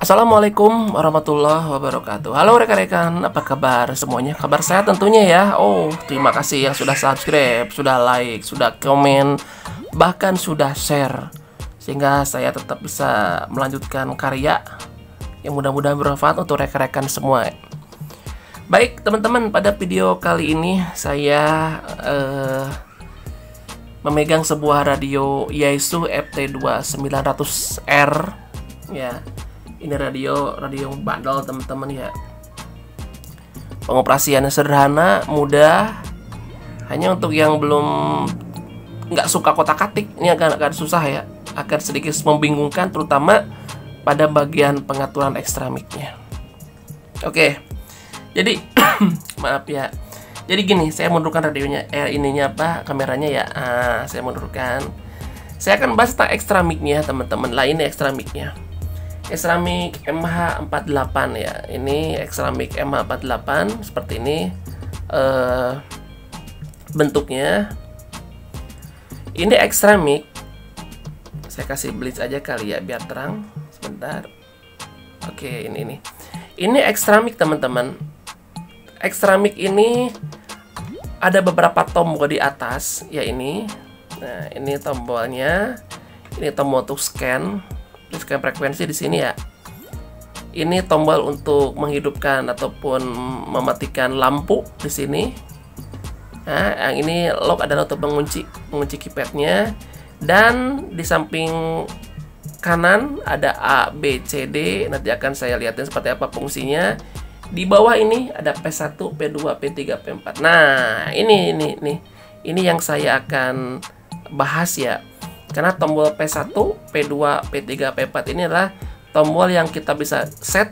Assalamualaikum warahmatullahi wabarakatuh. Halo rekan-rekan, apa kabar semuanya? Kabar sehat tentunya ya. Oh, terima kasih yang sudah subscribe, sudah like, sudah komen, bahkan sudah share, sehingga saya tetap bisa melanjutkan karya yang mudah-mudahan bermanfaat untuk rekan-rekan semua. Baik teman-teman, pada video kali ini saya memegang sebuah radio Yaesu FT2900R ya. Ini radio bandel teman-teman ya. Pengoperasiannya sederhana, mudah. Hanya untuk yang belum nggak suka kotak-katik, ini agak susah ya. Akan sedikit membingungkan, terutama pada bagian pengaturan ekstra mic-nya. Oke, jadi maaf ya. Jadi gini, saya mundurkan radionya, kameranya ya. Saya mundurkan. Saya akan bahas tentang ekstra mic-nya teman-teman. Lah ini ekstra mic-nya. Ekstra mic MH48 ya. Ini ekstra mic MH48 seperti ini bentuknya. Ini ekstra mic. Saya kasih blitz aja kali ya biar terang. Sebentar. Oke, ini. Ini ekstra mic teman-teman. Ekstra mic ini ada beberapa tombol di atas ya ini. Nah, ini tombolnya. Ini tombol untuk scan frekuensi di sini ya. Ini tombol untuk menghidupkan ataupun mematikan lampu di sini. Nah, yang ini lock adalah untuk mengunci keypadnya. Dan di samping kanan ada A, B, C, D. Nanti akan saya lihatin seperti apa fungsinya. Di bawah ini ada P1, P2, P3, P4. Nah, ini yang saya akan bahas ya. Karena tombol P1, P2, P3, P4 ini adalah tombol yang kita bisa set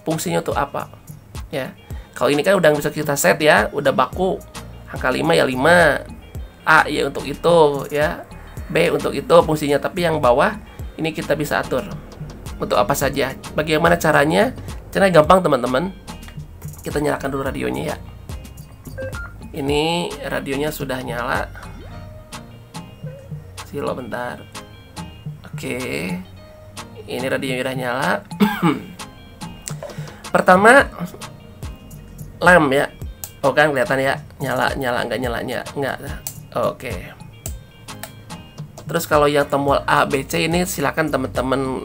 fungsinya untuk apa. Ya. Kalau ini kan udah bisa kita set ya, udah baku. Angka 5 ya 5. A ya untuk itu ya. B untuk itu fungsinya, tapi yang bawah ini kita bisa atur untuk apa saja. Bagaimana caranya? Caranya gampang teman-teman. Kita nyalakan dulu radionya ya. Ini radionya sudah nyala. Silo bentar. Oke. Ini radionya udah nyala. Pertama lamp ya. Oh kan kelihatan ya. Nyala enggak nyalanya. Enggak. Oke. Terus kalau yang tombol A, B, C ini silakan teman-teman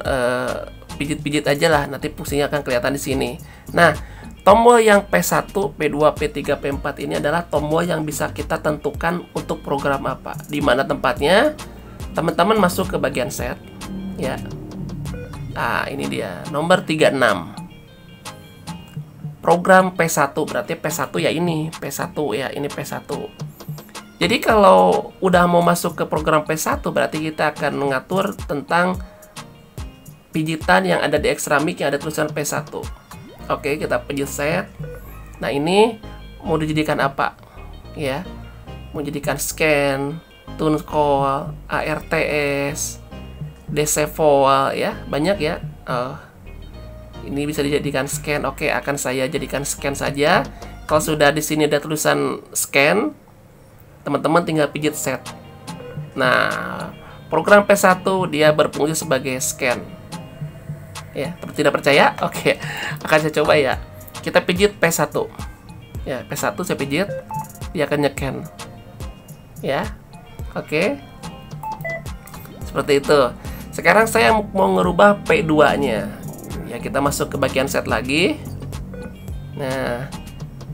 pijit-pijit aja lah. Nanti fungsinya akan kelihatan di sini. Nah, tombol yang P1, P2, P3, P4 ini adalah tombol yang bisa kita tentukan untuk program apa. Di mana tempatnya? Teman-teman masuk ke bagian set ya. Nah, ini dia nomor 36. Program P1 berarti P1 ya ini, P1 ya, ini P1. Jadi kalau udah mau masuk ke program P1 berarti kita akan mengatur tentang pijitan yang ada di ekstra mic yang ada tulisan P1. Oke, kita pijit set. Nah, ini mau dijadikan apa? Ya. Mau jadikan scan, tune call, ARTS, DC Vol ya, banyak ya. Ini bisa dijadikan scan. Oke, akan saya jadikan scan saja. Kalau sudah di sini ada tulisan scan, teman-teman tinggal pijit set. Nah, program P1 dia berfungsi sebagai scan. Ya, tidak percaya? Oke, akan saya coba ya. Kita pijit P1. Ya, P1 saya pijit, dia akan nyekan. Ya. Oke. Seperti itu. Sekarang saya mau ngerubah P2-nya. Ya, kita masuk ke bagian set lagi. Nah,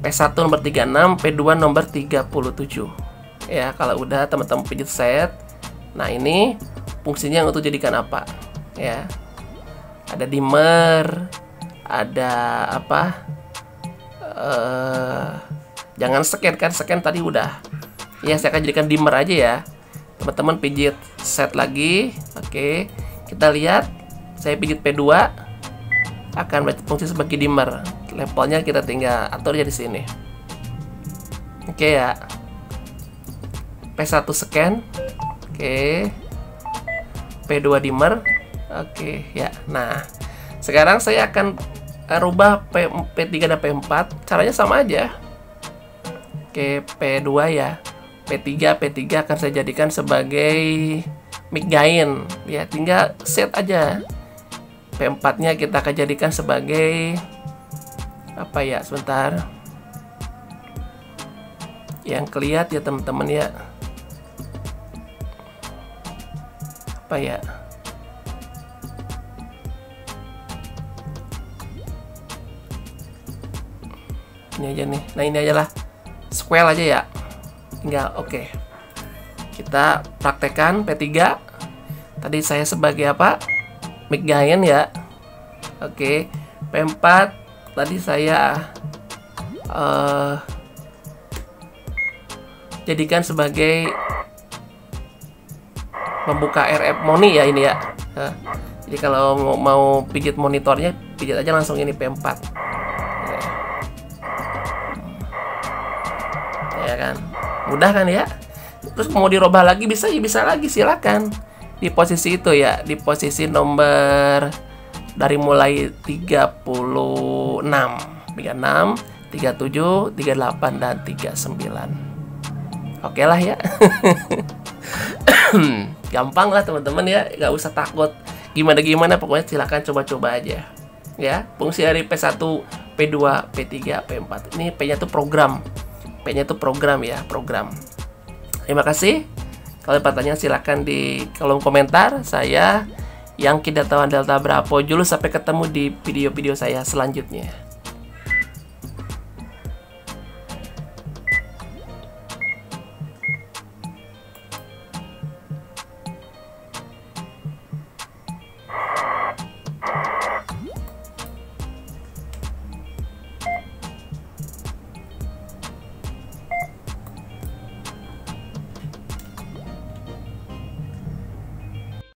P1 nomor 36, P2 nomor 37. Ya, kalau udah teman-teman pijit set. Nah, ini fungsinya untuk jadikan apa? Ya. Ada dimmer, ada apa? Jangan scan kan, scan tadi udah. Ya, saya akan jadikan dimmer aja ya. Teman-teman pijit set lagi. Oke. Kita lihat. Saya pijit P2 akan berfungsi sebagai dimmer. Levelnya kita tinggal atur ya di sini. Oke ya. P1 scan. Oke. P2 dimmer. Oke ya. Nah, sekarang saya akan rubah P3 dan P4. Caranya sama aja. Oke, P2 ya. P3 akan saya jadikan sebagai mic gain ya, tinggal set aja P4-nya kita akan jadikan sebagai apa ya, sebentar. Yang kelihatan ya teman-teman ya. Apa ya? Ini aja nih. Nah, ini aja lah. Square aja ya. Tinggal oke. Kita praktekkan P3. Tadi saya sebagai apa? Mic giant ya. Oke. P4 tadi saya jadikan sebagai membuka RF Moni ya ini ya. Jadi kalau mau pijit monitornya, pijit aja langsung ini P4. Ya kan, mudah kan ya. Terus mau dirubah lagi bisa, ya bisa lagi, silakan. Di posisi itu ya, di posisi nomor dari mulai 36, 37, 38 dan 39. Oke lah ya. Gampang lah teman-teman ya, nggak usah takut gimana-gimana, pokoknya silakan coba-coba aja ya. Fungsi dari P1, P2, P3, P4 ini P-nya tuh program. P-nya tuh program ya, program. Terima kasih. Kalau ada pertanyaan silakan di kolom komentar. Saya Yangki Datawan Delta Bravo Julius, sampai ketemu di video-video saya selanjutnya.